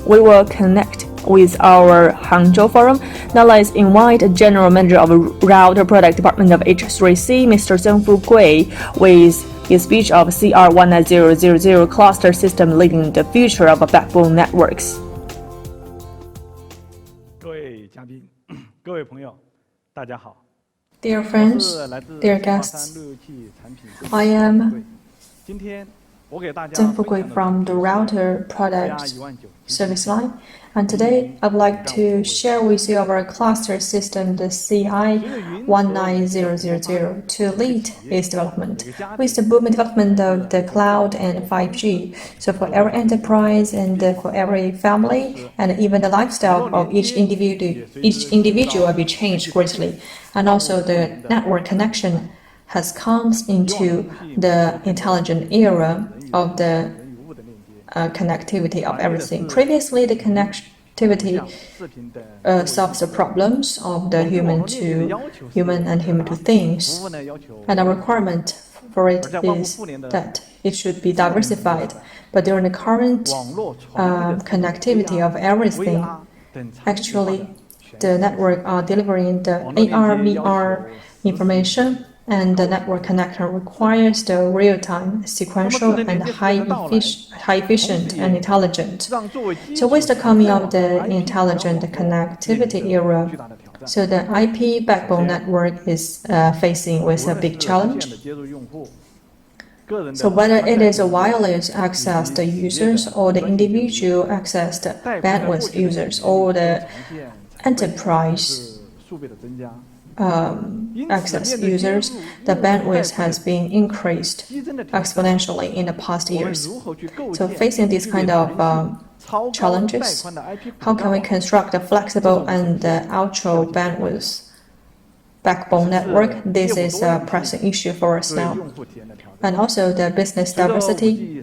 we will connect with our Hangzhou forum. Now let's invite General Manager of Router Product Department of H3C, Mr. Zhengfu Gui, with his speech of CR19000 cluster system leading the future of backbone networks. 各位嘉宾，各位朋友，大家好。 Dear friends, dear guests, I am Zhengfu Gui from the Router Product Service Line, and today I'd like to share with you our cluster system, the CI19000, to lead its development with the booming development of the cloud and 5G. So for every enterprise and for every family, and even the lifestyle of each individual will be changed greatly, and also the network connection has come into the intelligent era of the connectivity of everything. Previously, the connectivity solves the problems of the human to human and human to things, and a requirement for it is that it should be diversified. But during the current connectivity of everything, actually, the network are delivering the AR, VR information, and the network connector requires the real-time, sequential, and high efficient and intelligent. So with the coming of the intelligent connectivity era, so the IP backbone network is facing with a big challenge. So whether it is a wireless access the users or the individual access the bandwidth users or the enterprise access users, the bandwidth has been increased exponentially in the past years. So facing these kind of challenges, how can we construct a flexible and ultra bandwidth backbone network? This is a pressing issue for us now. And also the business diversity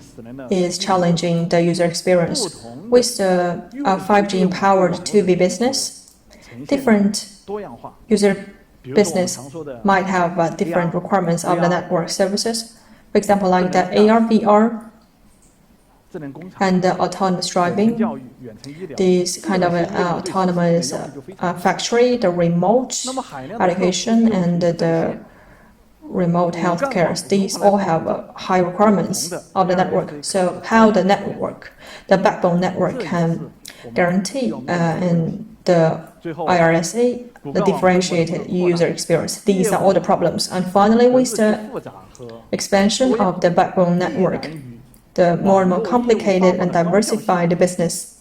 is challenging the user experience. With the 5G empowered 2B business, different user business might have different requirements of the network services. For example, like the AR, VR, and the autonomous driving, this kind of autonomous factory, the remote education, and the remote healthcare. These all have high requirements of the network. So how the network, the backbone network, can guarantee in the IRSA the differentiated user experience. These are all the problems. And finally, with the expansion of the backbone network, the more and more complicated and diversified business,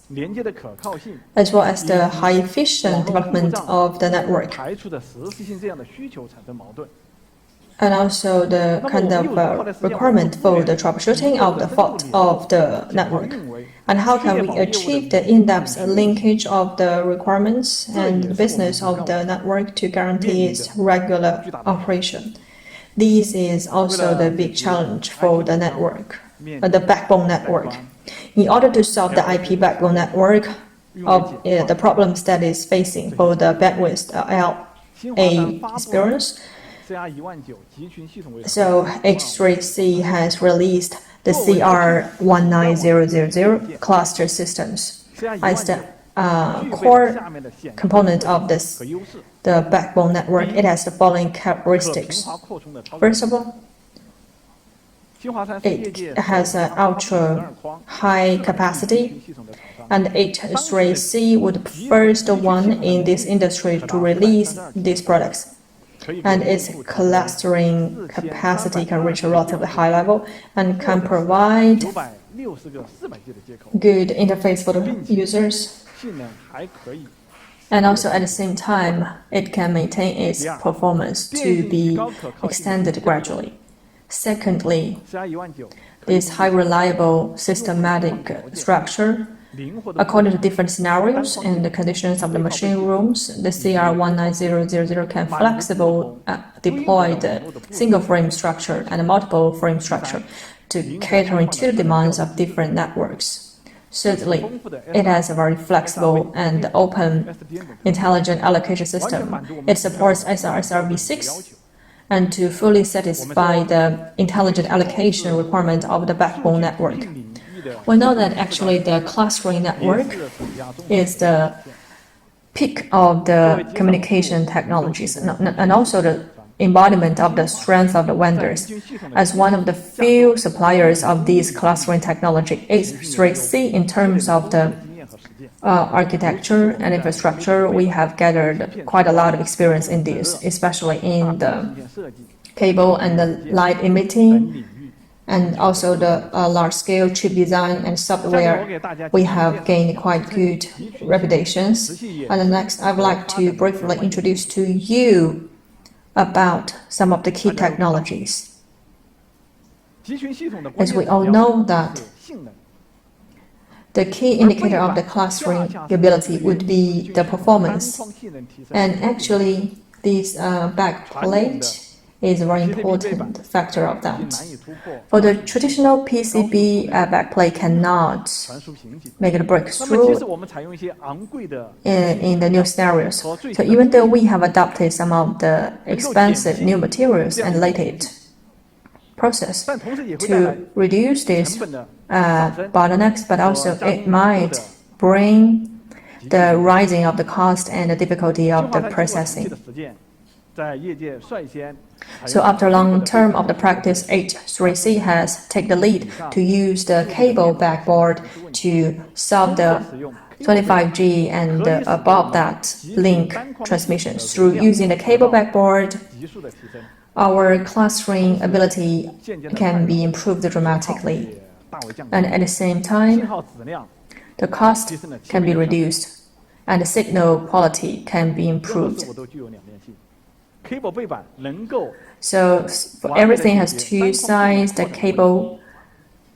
as well as the high efficient development of the network, and also the kind of requirement for the troubleshooting of the fault of the network. And how can we achieve the in-depth linkage of the requirements and the business of the network to guarantee its regular operation? This is also the big challenge for the network, the backbone network. In order to solve the IP backbone network of the problems that is facing for the bandwidth LA experience, so H3C has released the CR19000 cluster systems as the core component of this, the backbone network. It has the following characteristics. First of all, it has an ultra high capacity, and H3C would be the first one in this industry to release these products. And its clustering capacity can reach a relatively high level and can provide good interface for the users. And also at the same time, it can maintain its performance to be extended gradually. Secondly, this high reliable systematic structure. According to different scenarios and the conditions of the machine rooms, the CR19000 can flexibly deploy the single frame structure and multiple frame structure to cater to the demands of different networks. Thirdly, it has a very flexible and open intelligent allocation system. It supports SRSRv6 and to fully satisfy the intelligent allocation requirement of the backbone network. We know that actually the clustering network is the peak of the communication technologies and also the embodiment of the strength of the vendors. As one of the few suppliers of these clustering technology, H3C, in terms of the architecture and infrastructure, we have gathered quite a lot of experience in this, especially in the cable and the light emitting, and also the large-scale chip design and software. We have gained quite good reputations. And next, I would like to briefly introduce to you about some of the key technologies. As we all know that the key indicator of the clustering ability would be the performance. And actually, this backplate is a very important factor of that. For the traditional PCB, backplate cannot make a breakthrough in the new scenarios. So even though we have adopted some of the expensive new materials and latest process to reduce these bottlenecks, but also it might bring the rising of the cost and the difficulty of the processing. So after a long term of the practice, H3C has taken the lead to use the cable backboard to solve the 25G and above that link transmissions. Through using the cable backboard, our clustering ability can be improved dramatically. And at the same time, the cost can be reduced and the signal quality can be improved. So everything has two sides. The cable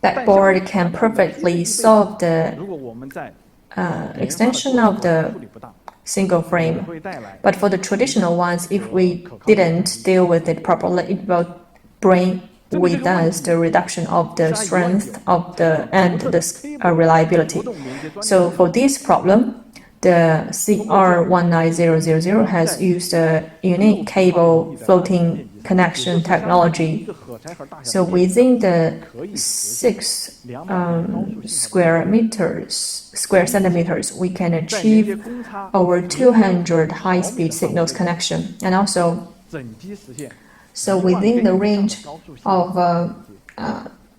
backboard can perfectly solve the extension of the single frame. But for the traditional ones, if we didn't deal with it properly, it will bring with us the reduction of the strength of the and the reliability. So for this problem, the CR19000 has used a unique cable floating connection technology. So within the 6 square centimeters, we can achieve over 200 high-speed signals connection. And also, so within the range of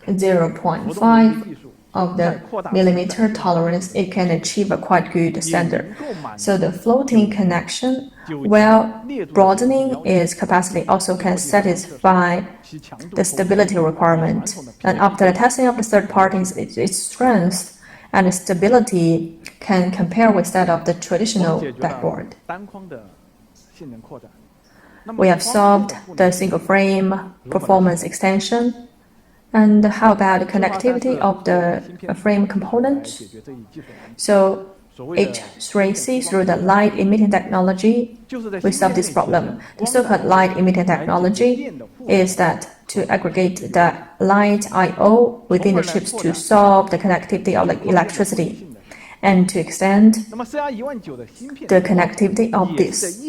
0.5 of the millimeter tolerance, it can achieve a quite good standard. So the floating connection, while broadening its capacity, also can satisfy the stability requirement. And after the testing of the third parties, its strength and stability can compare with that of the traditional backboard. We have solved the single frame performance extension. And how about the connectivity of the frame components? So H3C, through the light emitting technology, we solve this problem. The so-called light emitting technology is that to aggregate the light I/O within the chips to solve the connectivity of the electricity and to extend the connectivity of this.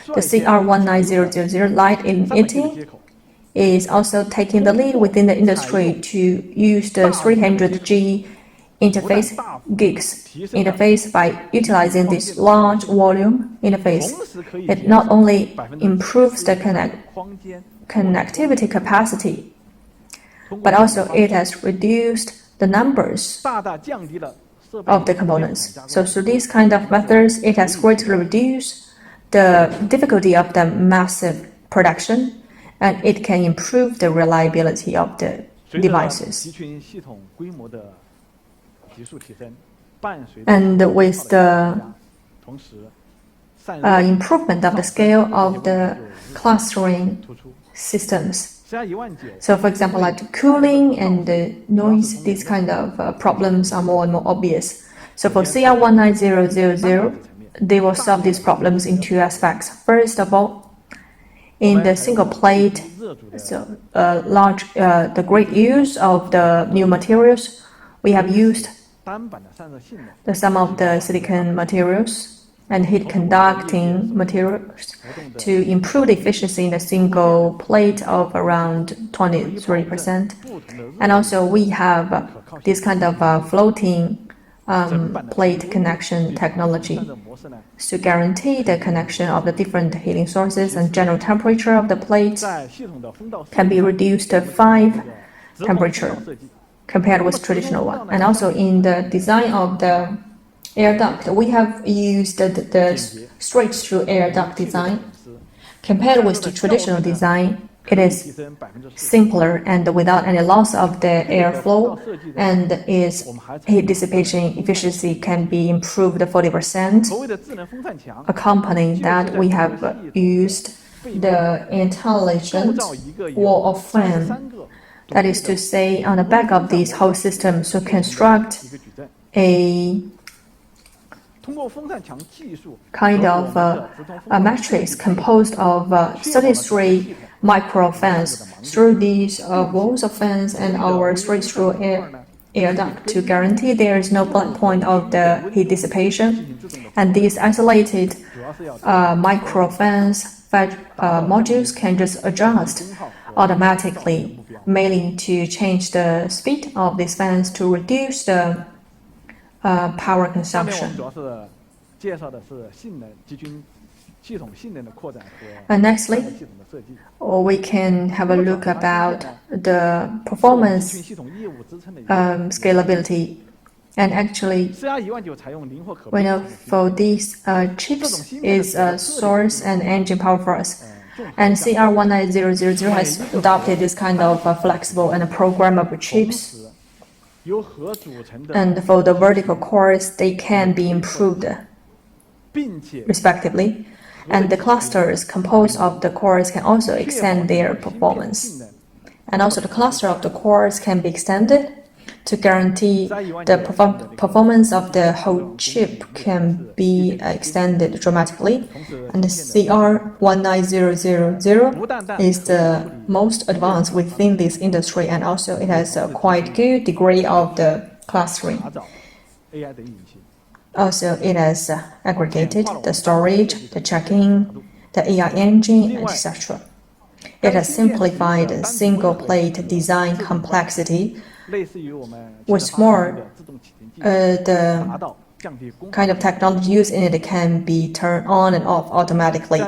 The CR19000 light emitting is also taking the lead within the industry to use the 300G interface gigs interface by utilizing this large volume interface. It not only improves the connectivity capacity, but also it has reduced the numbers of the components. So through these kind of methods, it has greatly reduced the difficulty of the massive production, and it can improve the reliability of the devices. And with the improvement of the scale of the clustering systems, so for example, like cooling and the noise, these kind of problems are more and more obvious. So for CR19000, they will solve these problems in 2 aspects. First of all, in the single plate, so the great use of the new materials, we have used some of the silicon materials and heat conducting materials to improve the efficiency in a single plate of around 23%. And also we have this kind of floating plate connection technology to guarantee the connection of the different heating sources, and general temperature of the plate can be reduced to 5 temperature compared with traditional one. And also in the design of the air duct, we have used the straight-through air duct design. Compared with the traditional design, it is simpler and without any loss of the airflow, and its heat dissipation efficiency can be improved 40%. Accompanying that, we have used the intelligent wall of fan. That is to say, on the back of this whole system, to construct a kind of a matrix composed of 33 micro fans through these walls of fans and our straight-through air duct to guarantee there is no black point of the heat dissipation. And these isolated micro fans modules can just adjust automatically, mainly to change the speed of these fans to reduce the power consumption. And nextly, we can have a look about the performance scalability. And actually, we know for these chips is a source and engine power for us. And CR19000 has adopted this kind of flexible and programmable chips. And for the vertical cores, they can be improved respectively. And the clusters composed of the cores can also extend their performance. And also the cluster of the cores can be extended to guarantee the performance of the whole chip can be extended dramatically. And the CR19000 is the most advanced within this industry, and also it has a quite good degree of the clustering. Also, it has aggregated the storage, the checking, the AI engine, etc. It has simplified single-plate design complexity. What's more, the kind of technology used in it can be turned on and off automatically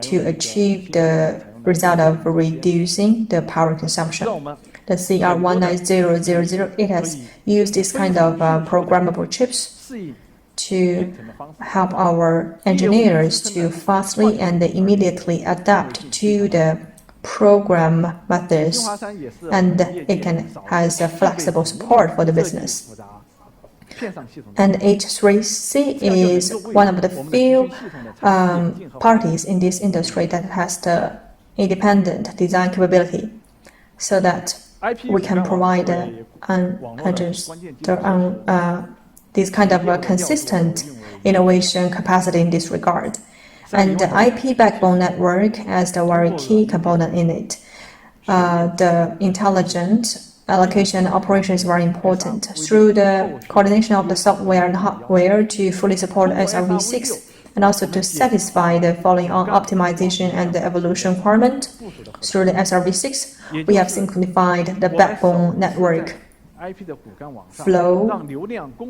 to achieve the result of reducing the power consumption. The CR19000, it has used this kind of programmable chips to help our engineers to fastly and immediately adapt to the program methods, and it has a flexible support for the business. And H3C is one of the few parties in this industry that has the independent design capability, so that we can provide this kind of consistent innovation capacity in this regard. And the IP backbone network as the very key component in it. The intelligent allocation and operation is very important. Through the coordination of the software and hardware to fully support SRv6, and also to satisfy the following on optimization and the evolution requirement. Through the SRv6, we have simplified the backbone network flow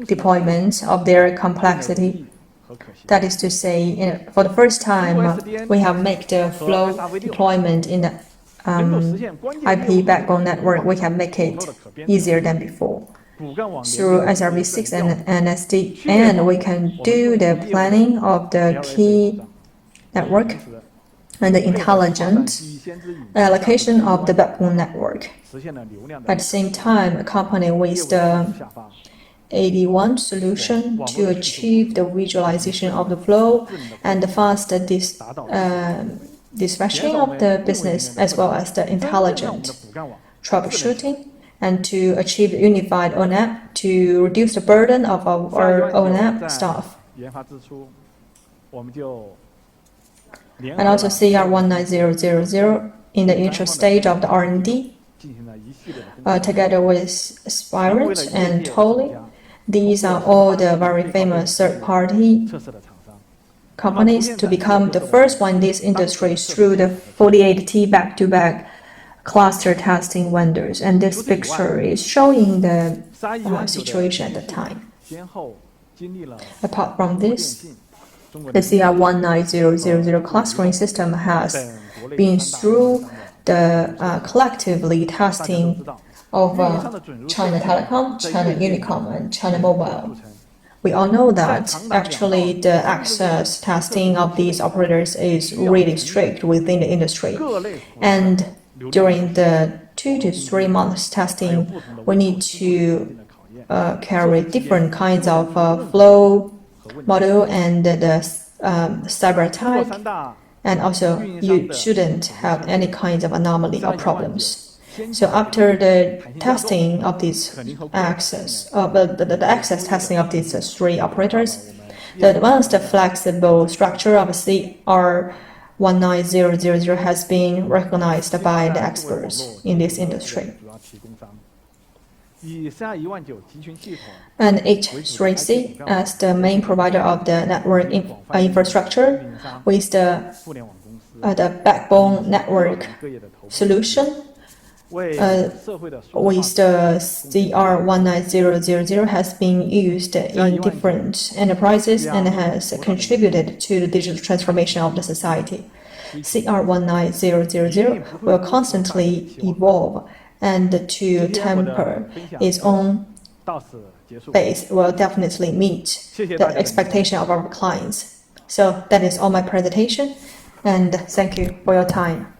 deployment of their complexity. That is to say, for the first time, we have made the flow deployment in the IP backbone network. We can make it easier than before. Through SRv6 and SDN, we can do the planning of the key network and the intelligent allocation of the backbone network. At the same time, accompanying with the AD1 solution to achieve the visualization of the flow and the fast dispatching of the business, as well as the intelligent troubleshooting, and to achieve unified ONAP to reduce the burden of our ONAP staff. And also CR19000 in the initial stage of the R&D, together with Spirent and Tolly. These are all the very famous third-party companies to become the first one in this industry through the 48T back-to-back cluster testing vendors. And this picture is showing the situation at the time. Apart from this, the CR19000 clustering system has been through the collectively testing of China Telecom, China Unicom, and China Mobile. We all know that actually the access testing of these operators is really strict within the industry. And during the 2 to 3 months testing, we need to carry different kinds of flow model and the cyber attack. And also, you shouldn't have any kind of anomaly or problems. So after the testing of these access, the access testing of these 3 operators, the advanced flexible structure of CR19000 has been recognized by the experts in this industry. And H3C, as the main provider of the network infrastructure, with the backbone network solution, with the CR19000 has been used in different enterprises and has contributed to the digital transformation of the society. CR19000 will constantly evolve, and to temper its own base will definitely meet the expectation of our clients. So that is all my presentation, and thank you for your time.